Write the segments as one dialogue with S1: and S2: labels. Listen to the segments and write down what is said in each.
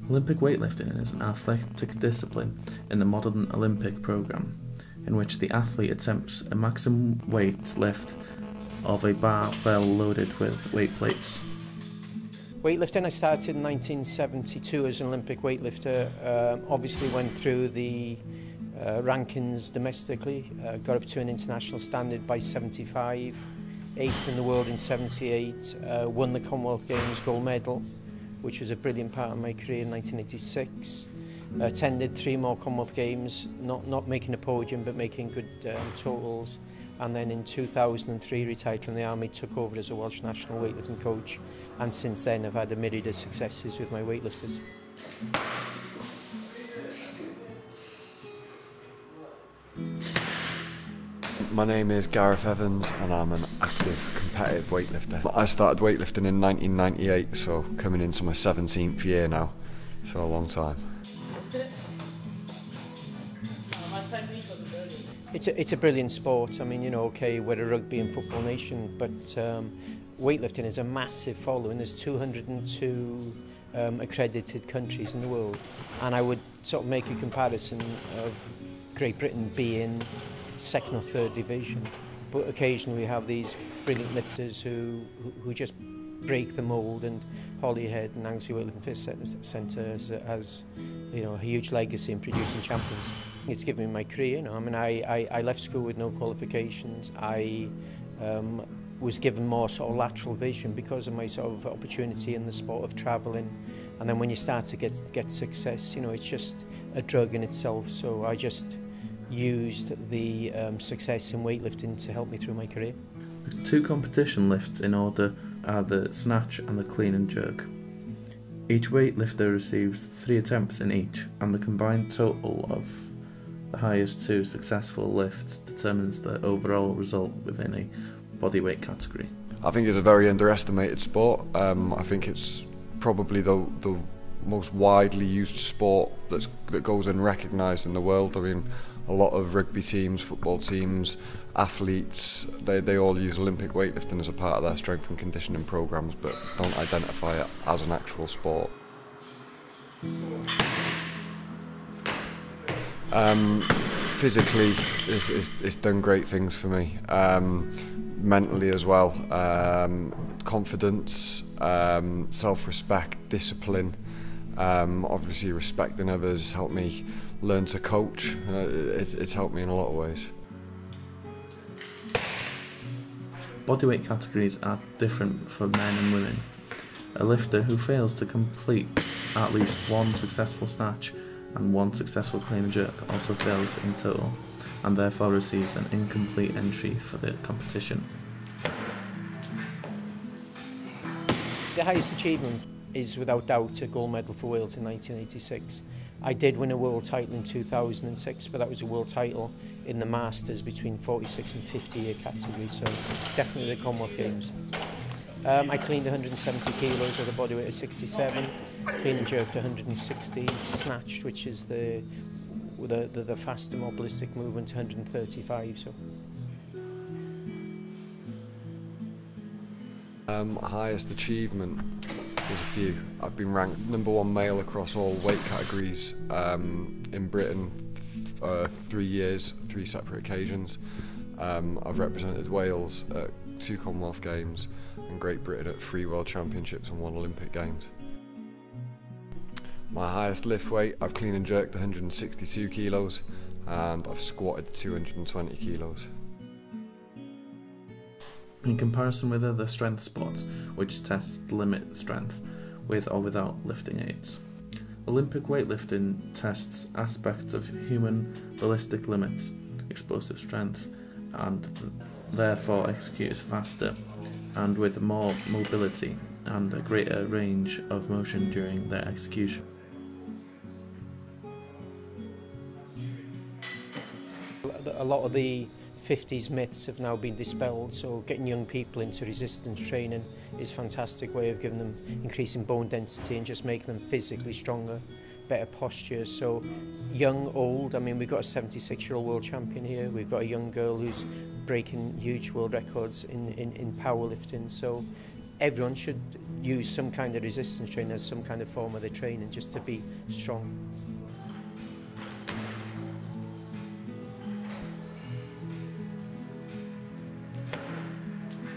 S1: Olympic weightlifting is an athletic discipline in the modern Olympic programme, in which the athlete attempts a maximum weight lift of a barbell loaded with weight plates.
S2: Weightlifting, I started in 1972 as an Olympic weightlifter. Obviously went through the rankings domestically, got up to an international standard by 75, 8th in the world in 78, won the Commonwealth Games gold medal, which was a brilliant part of my career in 1986. Attended 3 more Commonwealth Games, not making a podium but making good totals. And then in 2003 retired from the army, took over as a Welsh national weightlifting coach, and since then I've had a myriad of successes with my weightlifters.
S3: My name is Gareth Evans and I'm an active competitive weightlifter. I started weightlifting in 1998, so coming into my 17th year now, so a long time.
S2: It's a brilliant sport. I mean, you know, okay, we're a rugby and football nation, but weightlifting is a massive following. There's 202 accredited countries in the world, and I would sort of make a comparison of Great Britain being 2nd or 3rd division, but occasionally we have these brilliant lifters who just break the mould, and Holyhead and Anglesey Weightlifting Centre has you know, a huge legacy in producing champions. It's given me my career, you know. I mean, I left school with no qualifications. I was given more sort of lateral vision because of my sort of opportunity in the sport of travelling, and then when you start to get success, you know, it's just a drug in itself. So I just used the success in weightlifting to help me through my career.
S1: The 2 competition lifts in order are the snatch and the clean and jerk. Each weightlifter receives 3 attempts in each, and the combined total of the highest 2 successful lifts determines the overall result within a bodyweight category.
S3: I think it's a very underestimated sport. I think it's probably the most widely used sport that goes unrecognised in the world. I mean, a lot of rugby teams, football teams, athletes, they all use Olympic weightlifting as a part of their strength and conditioning programmes, but don't identify it as an actual sport. Physically, it's done great things for me. Mentally as well. Confidence, self-respect, discipline. Obviously respecting others helped me learn to coach. It's helped me in a lot of ways.
S1: Bodyweight categories are different for men and women. A lifter who fails to complete at least 1 successful snatch and 1 successful clean and jerk also fails in total, and therefore receives an incomplete entry for the competition.
S2: The highest achievement is without doubt a gold medal for Wales in 1986. I did win a world title in 2006, but that was a world title in the Masters between 46 and 50 year category, so definitely the Commonwealth Games. I cleaned 170 kilos with a body weight of 67, clean and jerked 160, snatched, which is the faster more ballistic movement, 135. So.
S3: Highest achievement, there's a few. I've been ranked #1 male across all weight categories in Britain 3 years, 3 separate occasions. I've represented Wales at 2 Commonwealth Games and Great Britain at 3 World Championships and 1 Olympic Games. My highest lift weight, I've clean and jerked 162 kilos and I've squatted 220 kilos.
S1: In comparison with other strength sports, which test limit strength with or without lifting aids, Olympic weightlifting tests aspects of human ballistic limits, explosive strength, and therefore executes faster and with more mobility and a greater range of motion during their execution.
S2: A lot of the 50s myths have now been dispelled, so getting young people into resistance training is a fantastic way of giving them increasing bone density and just making them physically stronger, better posture. So young, old, I mean, we've got a 76-year-old world champion here, we've got a young girl who's breaking huge world records in powerlifting, so everyone should use some kind of resistance training as some kind of form of their training just to be strong.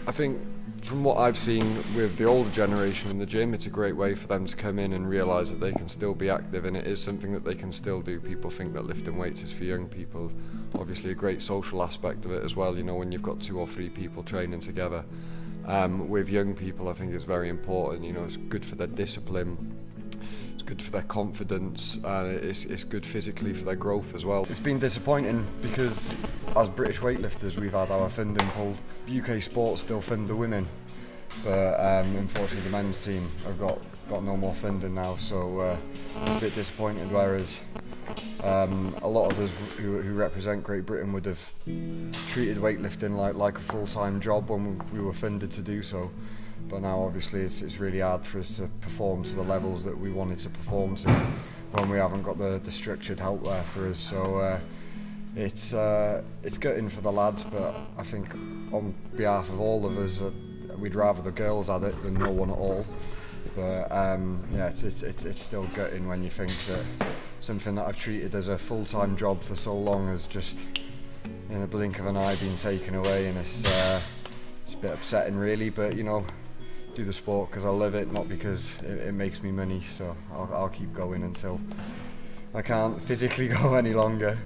S3: I think from what I've seen with the older generation in the gym, it's a great way for them to come in and realise that they can still be active, and it is something that they can still do. People think that lifting weights is for young people. Obviously a great social aspect of it as well, you know, when you've got 2 or 3 people training together. With young people, I think it's very important, you know, it's good for their discipline, it's good for their confidence, and it's good physically for their growth as well. It's been disappointing because as British weightlifters we've had our funding pulled. UK sports still fund the women, but unfortunately the men's team have got no more funding now, so it's a bit disappointed, whereas a lot of us who represent Great Britain would have treated weightlifting like a full-time job when we were funded to do so. But now obviously it's really hard for us to perform to the levels that we wanted to perform to when we haven't got the structured help there for us. So it's gutting for the lads, but I think on behalf of all of us, we'd rather the girls had it than no one at all. But yeah, it's still gutting when you think that something that I've treated as a full-time job for so long has just, in a blink of an eye, been taken away, and it's a bit upsetting really. But you know, do the sport because I love it, not because it makes me money. So I'll keep going until I can't physically go any longer.